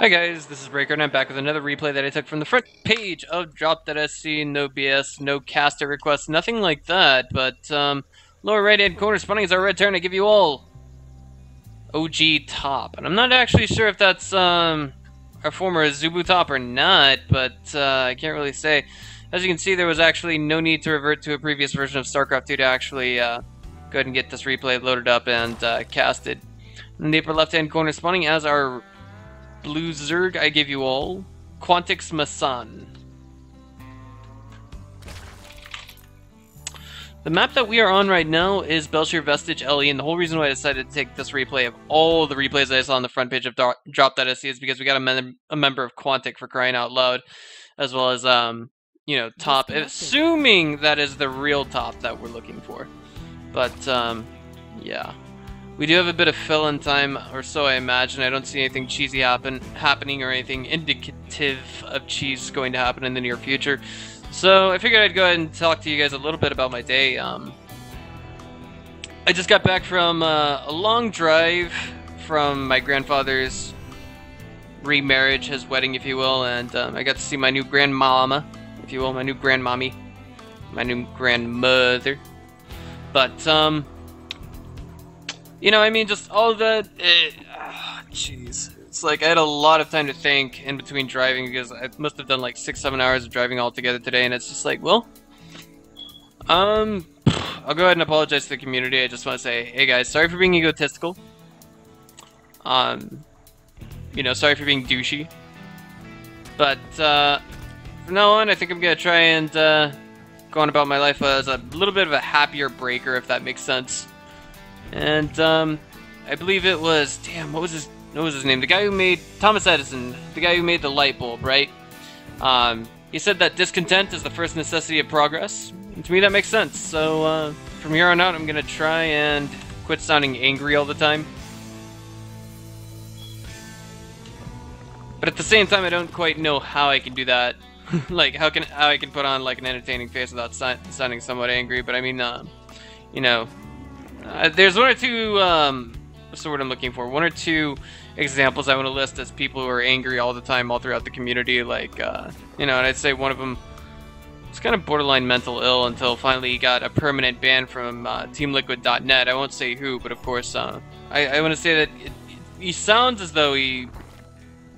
Hi guys, this is Breaker and I'm back with another replay that I took from the front page of Drop.sc. No BS, no caster requests, nothing like that, but lower right hand corner spawning is our red turn. I give you all OG top. And I'm not actually sure if that's our former Zubu top or not, but I can't really say. As you can see, there was actually no need to revert to a previous version of StarCraft 2 to actually go ahead and get this replay loaded up and casted. In the upper left hand corner spawning as our Blue Zerg, I give you all Qntc MasSan. The map that we are on right now is Bel'Shir Vestige LE, and the whole reason why I decided to take this replay of all the replays I saw on the front page of Drop.sc is because we got a member of Qntc, for crying out loud, as well as you know, top, assuming that is the real top that we're looking for. But yeah. We do have a bit of fill-in time, or so I imagine. I don't see anything cheesy happening or anything indicative of cheese going to happen in the near future. So I figured I'd go ahead and talk to you guys a little bit about my day. I just got back from a long drive from my grandfather's remarriage, his wedding, if you will, and I got to see my new grandmama, if you will, my new grandmommy, my new grandmother. But you know, I mean, just all of that, jeez. It's like I had a lot of time to think in between driving because I must have done like 6-7 hours of driving altogether today, and it's just like, well, I'll go ahead and apologize to the community. I just want to say, hey guys, sorry for being egotistical. You know, sorry for being douchey. But, from now on, I think I'm gonna try and, go on about my life as a little bit of a happier breaker, if that makes sense. And I believe it was, damn, what was his name? The guy who made Thomas Edison, the guy who made the light bulb, right? He said that discontent is the first necessity of progress. And to me, that makes sense. So from here on out, I'm gonna try and quit sounding angry all the time. But at the same time, I don't quite know how I can do that. Like how I can put on like an entertaining face without sounding somewhat angry. But I mean, you know. There's one or two, what's the word I'm looking for? One or two examples I want to list as people who are angry all the time, all throughout the community. Like, you know, and I'd say one of them is kind of borderline mental ill until finally he got a permanent ban from TeamLiquid.net. I won't say who, but of course, I want to say that he sounds as though he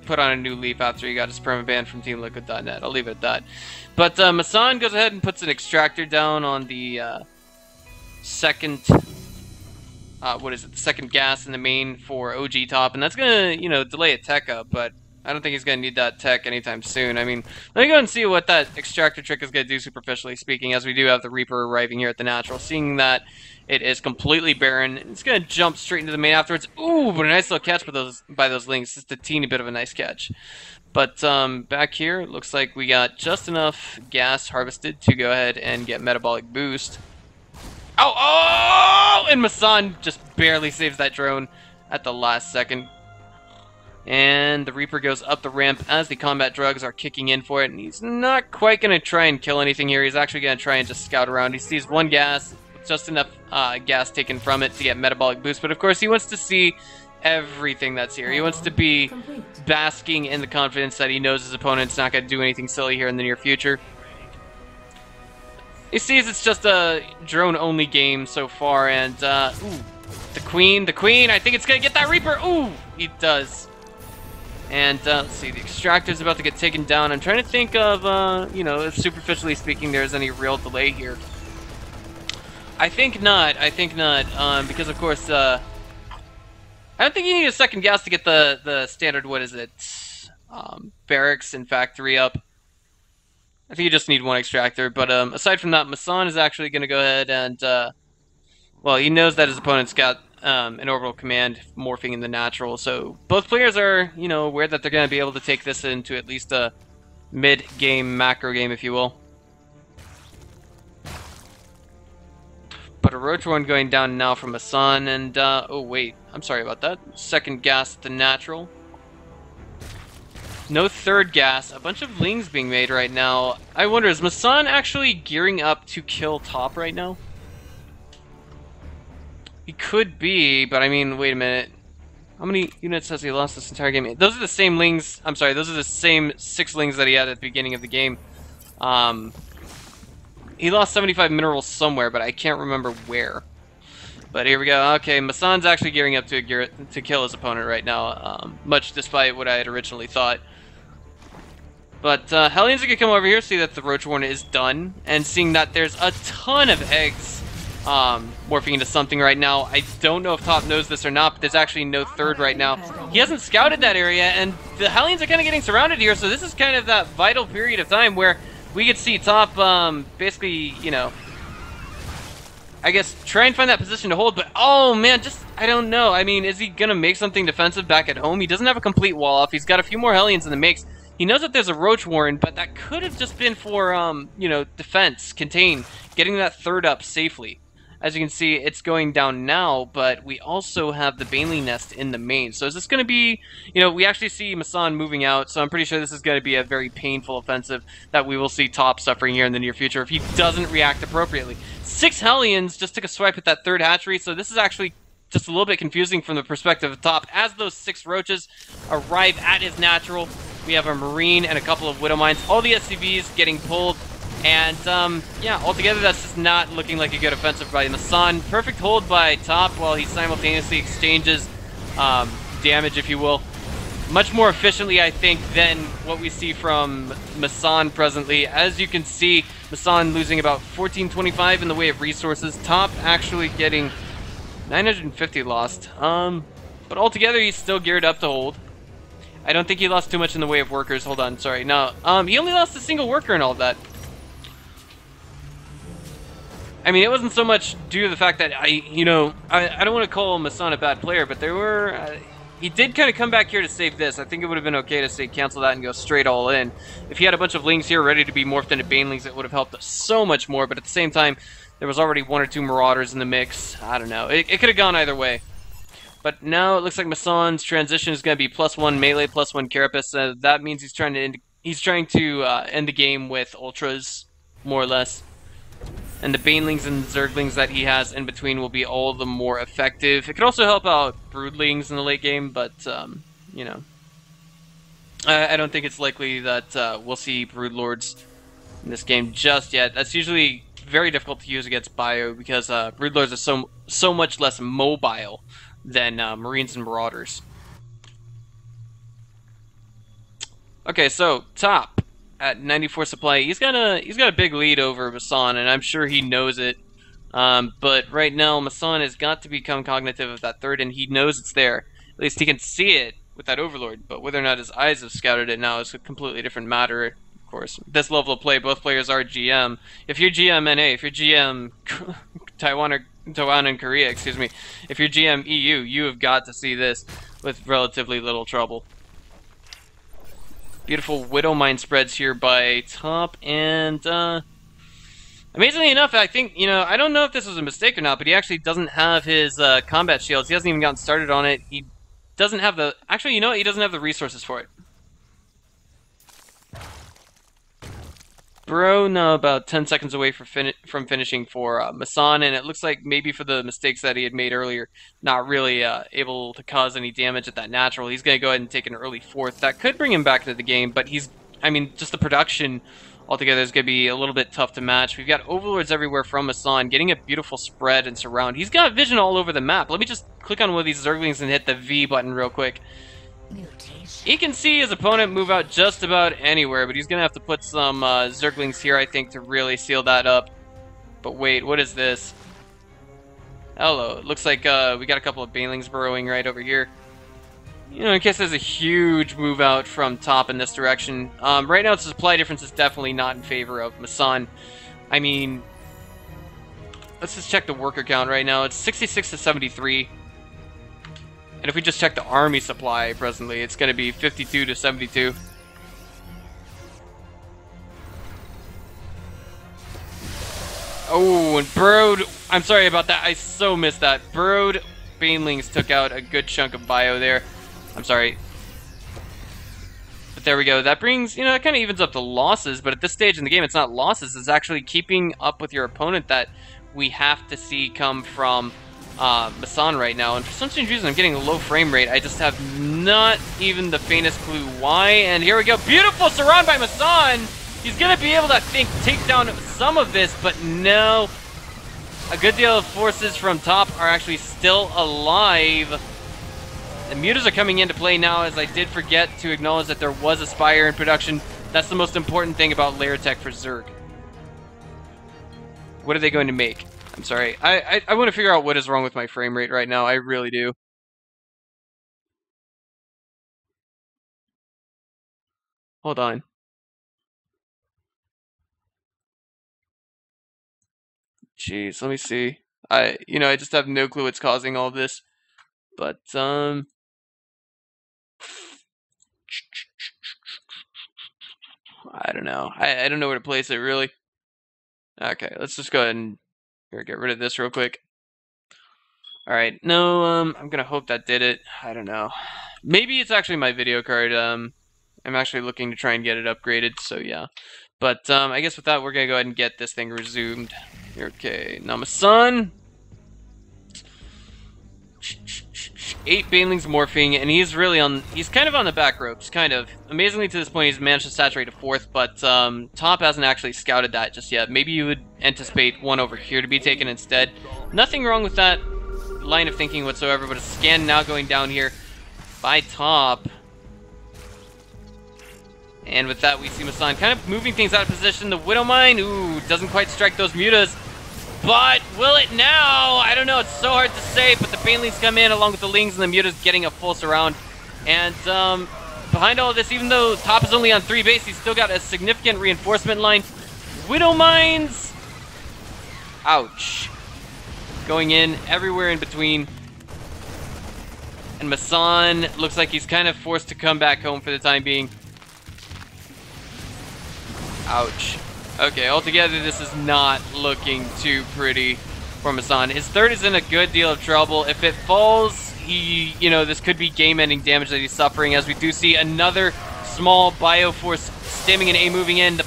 put on a new leaf after he got his permanent ban from TeamLiquid.net. I'll leave it at that. But MasSan goes ahead and puts an extractor down on the second... what is it, the second gas in the main for OG top, and that's gonna, you know, delay a tech up, but I don't think he's gonna need that tech anytime soon. I mean, let me go and see what that extractor trick is gonna do, superficially speaking, as we do have the Reaper arriving here at the natural. Seeing that it is completely barren, it's gonna jump straight into the main afterwards. Ooh, but a nice little catch by those links, just a teeny bit of a nice catch. But back here, it looks like we got just enough gas harvested to go ahead and get metabolic boost. Oh, oh! And MasSan just barely saves that drone at the last second. And the Reaper goes up the ramp as the combat drugs are kicking in for it. And he's not quite going to try and kill anything here. He's actually going to try and just scout around. He sees one gas, just enough gas taken from it to get metabolic boost. But of course, he wants to see everything that's here. He wants to be basking in the confidence that he knows his opponent's not going to do anything silly here in the near future. He sees it's just a drone-only game so far, and, ooh, the queen, I think it's gonna get that Reaper, ooh, he does. And, let's see, the extractor's about to get taken down. I'm trying to think of, you know, if superficially speaking there's any real delay here. I think not, because of course, I don't think you need a second gas to get the standard, what is it, barracks and factory up. I think you just need one extractor, but aside from that, MasSan is actually going to go ahead and, well, he knows that his opponent's got an orbital command morphing in the natural, so both players are, you know, aware that they're going to be able to take this into at least a mid-game macro game, if you will. But a Roach one going down now from MasSan, and, oh wait, I'm sorry about that. Second gas at the natural. No third gas. A bunch of lings being made right now. I wonder, is MasSan actually gearing up to kill top right now? He could be, but I mean, wait a minute. How many units has he lost this entire game? Those are the same lings. I'm sorry, those are the same 6 lings that he had at the beginning of the game. He lost 75 minerals somewhere, but I can't remember where. But here we go. Okay, MasSan's actually gearing up to kill his opponent right now, much despite what I had originally thought. But Hellions are going to come over here, see that the Roach Warren is done, and seeing that there's a ton of eggs morphing into something right now. I don't know if Top knows this or not, but there's actually no third right now. He hasn't scouted that area, and the Hellions are kind of getting surrounded here, so this is kind of that vital period of time where we could see Top basically, you know, I guess try and find that position to hold, but oh man, just, I don't know. I mean, is he going to make something defensive back at home? He doesn't have a complete wall off. He's got a few more Hellions in the makes. He knows that there's a Roach Warren, but that could have just been for, you know, defense, contain, getting that third up safely. As you can see, it's going down now, but we also have the Baneling Nest in the main. So is this going to be, you know, we actually see MasSan moving out, so I'm pretty sure this is going to be a very painful offensive that we will see Top suffering here in the near future if he doesn't react appropriately. 6 Hellions just took a swipe at that third hatchery, so this is actually just a little bit confusing from the perspective of Top. As those 6 roaches arrive at his natural, we have a Marine and a couple of Widow Mines, all the SCVs getting pulled. And, yeah, altogether that's just not looking like a good offensive by MasSan. Perfect hold by Top while he simultaneously exchanges damage, if you will. Much more efficiently, I think, than what we see from MasSan presently. As you can see, MasSan losing about 1425 in the way of resources. Top actually getting 950 lost. But altogether, he's still geared up to hold. I don't think he lost too much in the way of workers. Hold on, sorry. No, he only lost a single worker and all that. I mean, it wasn't so much due to the fact that I don't want to call MasSan a bad player, but there were, he did kind of come back here to save this. I think it would have been okay to say cancel that and go straight all in. If he had a bunch of lings here ready to be morphed into banelings, it would have helped us so much more, but at the same time, there was already 1 or 2 marauders in the mix. I don't know. It could have gone either way. But now it looks like MasSan's transition is going to be +1 melee, +1 carapace. That means he's trying to end the game with ultras, more or less. And the banelings and zerglings that he has in between will be all the more effective. It could also help out broodlings in the late game, but you know, I don't think it's likely that we'll see broodlords in this game just yet. That's usually very difficult to use against bio because broodlords are so much less mobile than marines and marauders. Okay, so Top at 94 supply, he's got a big lead over MasSan, and I'm sure he knows it. But right now, MasSan has got to become cognitive of that third, and he knows it's there. At least he can see it with that Overlord. But whether or not his eyes have scouted it now is a completely different matter. Of course, this level of play, both players are GM. If you're GM NA, if you're GM Taiwan and Korea, excuse me, if you're GM EU, you have got to see this with relatively little trouble. Beautiful Widow Mine spreads here by Top, and amazingly enough, I think, you know, I don't know if this was a mistake or not, but he actually doesn't have his combat shields. He hasn't even gotten started on it. He doesn't have the, actually, you know what, he doesn't have the resources for it. Bro, now about 10 seconds away from finishing for MasSan, and it looks like maybe for the mistakes that he had made earlier, not really able to cause any damage at that natural. He's going to go ahead and take an early 4th. That could bring him back into the game, but he's, I mean, just the production altogether is going to be a little bit tough to match. We've got Overlords everywhere from MasSan, getting a beautiful spread and surround. He's got vision all over the map. Let me just click on one of these Zerglings and hit the V button real quick. He can see his opponent move out just about anywhere, but he's going to have to put some Zerglings here, I think, to really seal that up. But wait, what is this? Hello, it looks like we got a couple of banelings burrowing right over here. You know, in case there's a huge move out from Top in this direction. Right now, the supply difference is definitely not in favor of MasSan. I mean, let's just check the worker count right now. It's 66 to 73. And if we just check the army supply presently, it's going to be 52 to 72. Oh, and Burrowed, I'm sorry about that. I so missed that. Burrowed Banelings took out a good chunk of bio there. I'm sorry. But there we go. That brings, you know, it kind of evens up the losses, but at this stage in the game, it's not losses. It's actually keeping up with your opponent that we have to see come from MasSan right now, and for some strange reason I'm getting a low frame rate. I just have not even the faintest clue why. And here we go, beautiful surround by MasSan. He's gonna be able to, I think, take down some of this, but no. A good deal of forces from top are actually still alive. The mutas are coming into play now, as I did forget to acknowledge that there was a Spire in production. That's the most important thing about layer tech for Zerg. What are they going to make? I'm sorry. I want to figure out what is wrong with my frame rate right now. I really do. Hold on. Jeez, let me see. I just have no clue what's causing all this. But, I don't know. I don't know where to place it, really. Okay, let's just go ahead and get rid of this real quick. Alright, no, I'm gonna hope that did it. I don't know. Maybe it's actually my video card. I'm actually looking to try and get it upgraded, so yeah. But, I guess with that, we're gonna go ahead and get this thing resumed. Okay, now MasSan. 8 Banelings morphing, and he's kind of on the back ropes, kind of. Amazingly, to this point, he's managed to saturate a 4th, but top hasn't actually scouted that just yet. Maybe you would anticipate one over here to be taken instead. Nothing wrong with that line of thinking whatsoever, but a scan now going down here by top. And with that, we see MasSan kind of moving things out of position. The Widow Mine, ooh, doesn't quite strike those mutas. But will it now? I don't know. It's so hard to say. But the Banelings come in along with the Lings, and the mutas getting a full surround. And behind all of this, even though top is only on 3 base, he's still got a significant reinforcement line. Widow Mines. Ouch. Going in everywhere in between. And MasSan looks like he's kind of forced to come back home for the time being. Ouch. Okay, altogether, this is not looking too pretty for MasSan. His 3rd is in a good deal of trouble. If it falls, this could be game-ending damage that he's suffering, as we do see another small Bioforce stimming and A moving in. The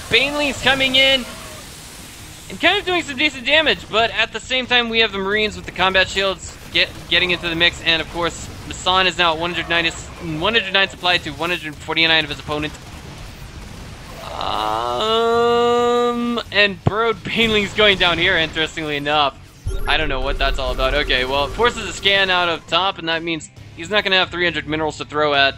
Banelings coming in and kind of doing some decent damage, but at the same time, we have the Marines with the combat shields getting into the mix, and of course, MasSan is now at 109 supply to 149 of his opponent. And burrowed Banelings going down here, interestingly enough. I don't know what that's all about. Okay, well, it forces a scan out of top, and that means he's not going to have 300 minerals to throw at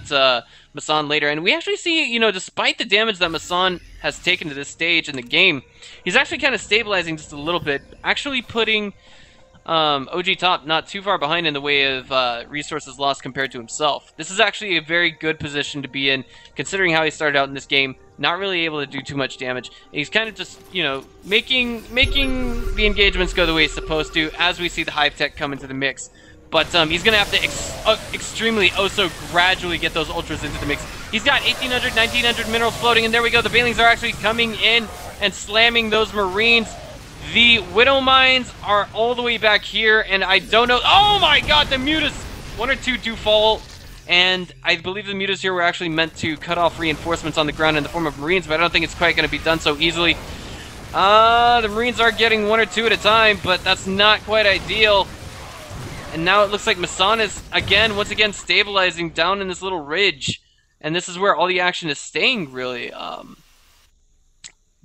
MasSan later. And we actually see, despite the damage that MasSan has taken to this stage in the game, he's actually kind of stabilizing just a little bit, actually putting OG top not too far behind in the way of resources lost compared to himself. This is actually a very good position to be in, considering how he started out in this game. Not really able to do too much damage. He's kind of just, making the engagements go the way he's supposed to, as we see the Hive Tech come into the mix. But he's going to have to extremely, so gradually get those Ultras into the mix. He's got 1,800, 1,900 minerals floating, and there we go. The Banelings are actually coming in and slamming those Marines. The Widow Mines are all the way back here, and I don't know. Oh my god, the mutas! 1 or 2 do fall. And I believe the mutas here were actually meant to cut off reinforcements on the ground in the form of Marines, but I don't think it's quite going to be done so easily. The Marines are getting 1 or 2 at a time, but that's not quite ideal. And now it looks like MasSan is, once again, stabilizing down in this little ridge. And this is where all the action is staying, really.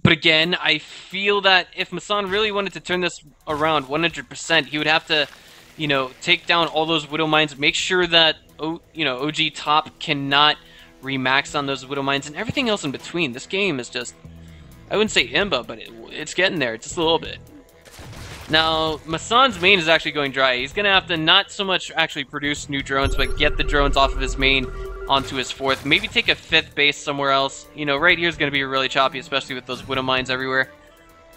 But again, I feel that if MasSan really wanted to turn this around 100%, he would have to, take down all those Widow Mines, make sure that OG top cannot remax on those Widow Mines and everything else in between. This game is just, I wouldn't say imba, but it's getting there just a little bit. Now, MasSan's main is actually going dry. He's going to have to not so much actually produce new drones, but get the drones off of his main onto his 4th. Maybe take a 5th base somewhere else. Right here is going to be really choppy, especially with those Widow Mines everywhere.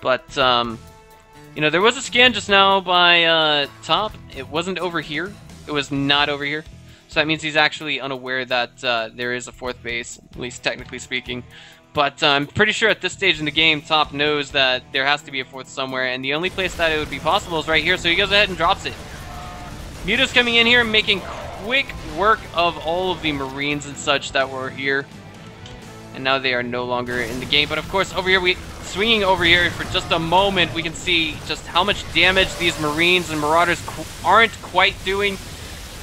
But, there was a scan just now by top. It wasn't over here. It was not over here. So that means he's actually unaware that there is a 4th base, at least technically speaking. But I'm pretty sure at this stage in the game, top knows that there has to be a 4th somewhere, and the only place that it would be possible is right here, so he goes ahead and drops it. Muta's coming in here, making quick work of all of the Marines and such that were here. and now they are no longer in the game. But of course, over here, swinging over here for just a moment, we can see just how much damage these Marines and Marauders aren't quite doing.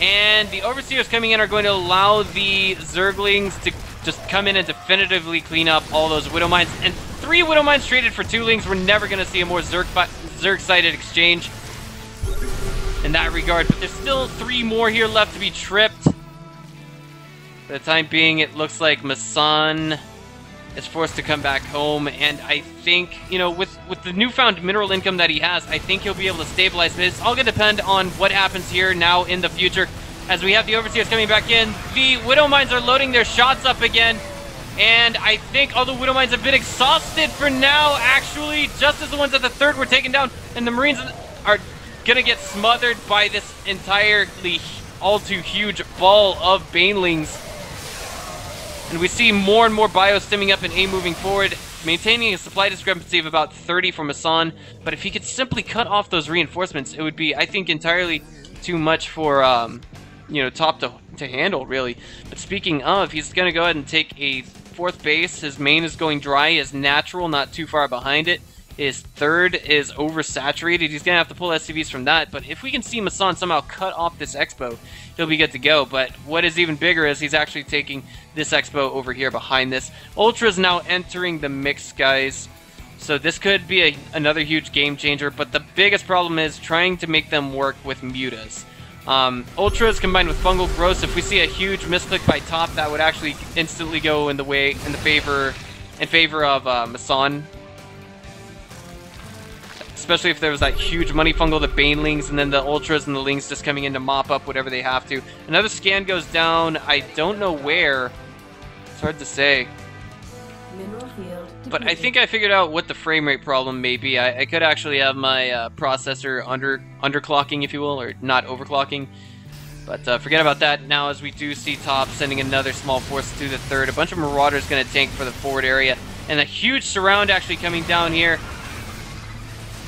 And the Overseers coming in are going to allow the Zerglings to just come in and definitively clean up all those Widow Mines. And 3 Widow Mines traded for 2 Lings. We're never going to see a more Zerg-sided exchange in that regard. But there's still 3 more here left to be tripped. For the time being, it looks like MasSan is forced to come back home, and I think, you know, with the newfound mineral income that he has, I think he'll be able to stabilize. But it's all going to depend on what happens here now in the future. As we have the Overseers coming back in, the Widow Mines are loading their shots up again, and I think all the Widow Mines have been exhausted for now, actually, just as the ones at the 3rd were taken down, and the Marines are going to get smothered by this entirely all too huge ball of Banelings. And we see more and more bio stemming up and A moving forward, maintaining a supply discrepancy of about 30 from MasSan. But if he could simply cut off those reinforcements, it would be, I think, entirely too much for, you know, top to handle, really. But speaking of, he's going to go ahead and take a 4th base. His main is going dry. His natural, not too far behind it. His 3rd is oversaturated. He's going to have to pull SCVs from that. But if we can see MasSan somehow cut off this Expo, he'll be good to go. But what is even bigger is he's actually taking this Expo over here behind this. Ultra's now entering the mix, guys. So this could be another huge game changer. But the biggest problem is trying to make them work with mutas. Ultras combined with fungal growth. If we see a huge misclick by top, that would actually instantly go in favor of MasSan. Especially if there was that huge money fungal, the Banelings, and then the Ultras and the Lings just coming in to mop up whatever they have to. Another scan goes down. I don't know where. It's hard to say. But I think I figured out what the frame rate problem may be. I could actually have my processor underclocking, if you will, or not overclocking. But forget about that now, as we do see top sending another small force to the 3rd. A bunch of Marauders going to tank for the forward area. And a huge surround actually coming down here.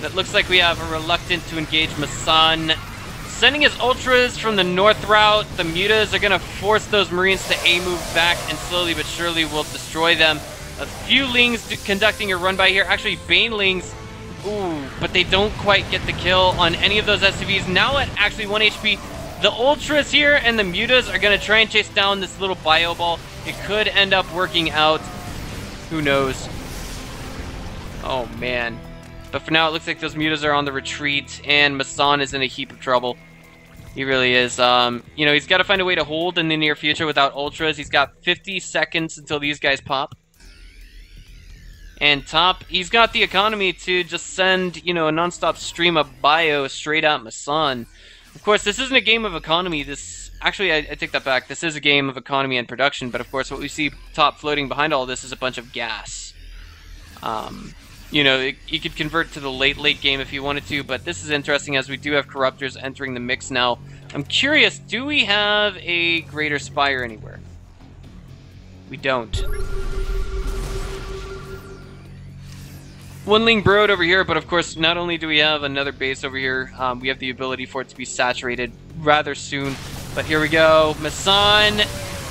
It looks like we have a reluctant to engage MasSan. Sending his Ultras from the north route. The mutas are going to force those Marines to A-move back, and slowly but surely will destroy them. A few Lings conducting a run by here. Actually, Banelings. Ooh, but they don't quite get the kill on any of those SCVs. Now at actually 1 HP. The Ultras here and the mutas are going to try and chase down this little bio ball. It could end up working out. Who knows? Oh, man. But for now, it looks like those mutas are on the retreat, and MasSan is in a heap of trouble. He really is. You know, he's got to find a way to hold in the near future without Ultras. He's got 50 seconds until these guys pop. And top, he's got the economy to just send, you know, a non-stop stream of bio straight at MasSan. Of course, this isn't a game of economy. Actually, I take that back. This is a game of economy and production, but of course, what we see top floating behind all this is a bunch of gas. You know, you could convert to the late game if you wanted to, but this is interesting as we do have Corruptors entering the mix now. I'm curious, do we have a Greater Spire anywhere? We don't. One Ling Brood over here, but of course, not only do we have another base over here, we have the ability for it to be saturated rather soon. But here we go, MasSan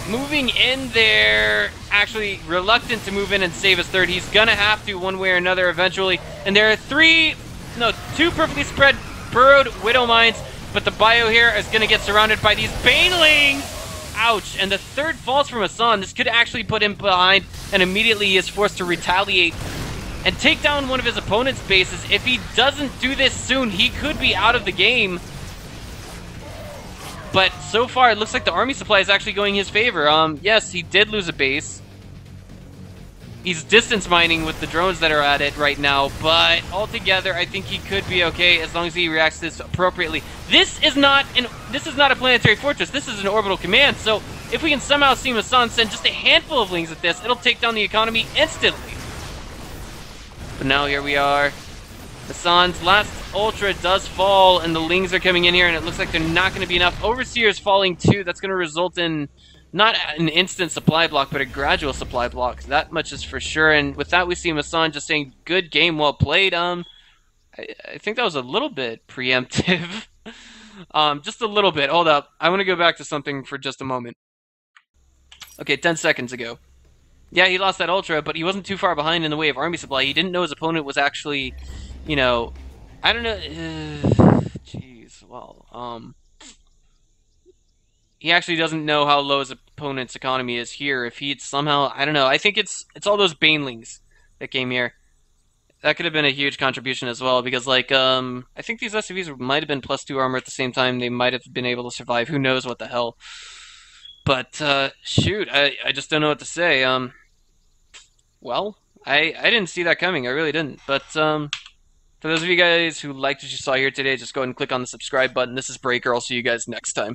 moving in there, actually reluctant to move in and save his 3rd. He's gonna have to one way or another eventually. And there are 2 perfectly spread burrowed Widow Mines, but the bio here is gonna get surrounded by these Banelings. Ouch, and the 3rd falls from MasSan. This could actually put him behind, and immediately he is forced to retaliate and take down one of his opponent's bases. If he doesn't do this soon, he could be out of the game. But so far, it looks like the army supply is actually going his favor. Yes, he did lose a base. He's distance mining with the drones that are at it right now, but altogether, I think he could be okay as long as he reacts to this appropriately. This is not a planetary fortress. This is an orbital command. So if we can somehow see MasSan send just a handful of Lings at this, it'll take down the economy instantly. But now here we are. MasSan's last Ultra does fall, and the Lings are coming in here, and it looks like they're not going to be enough. Overseer's falling too. That's going to result in not an instant supply block, but a gradual supply block. That much is for sure. And with that, we see MasSan just saying, "Good game, well played." I think that was a little bit preemptive. Just a little bit. Hold up. I want to go back to something for just a moment. Okay, 10 seconds ago. Yeah, he lost that ultra, but he wasn't too far behind in the way of army supply. He didn't know his opponent was actually, you know, I don't know. Jeez, well, he actually doesn't know how low his opponent's economy is here. If he'd somehow, I don't know. I think it's all those banelings that came here. That could have been a huge contribution as well because, like, I think these SUVs might have been +2 armor at the same time. They might have been able to survive. Who knows what the hell? But shoot, I just don't know what to say. Well, I didn't see that coming. I really didn't. But for those of you guys who liked what you saw here today, just go ahead and click on the subscribe button. This is Breaker. I'll see you guys next time.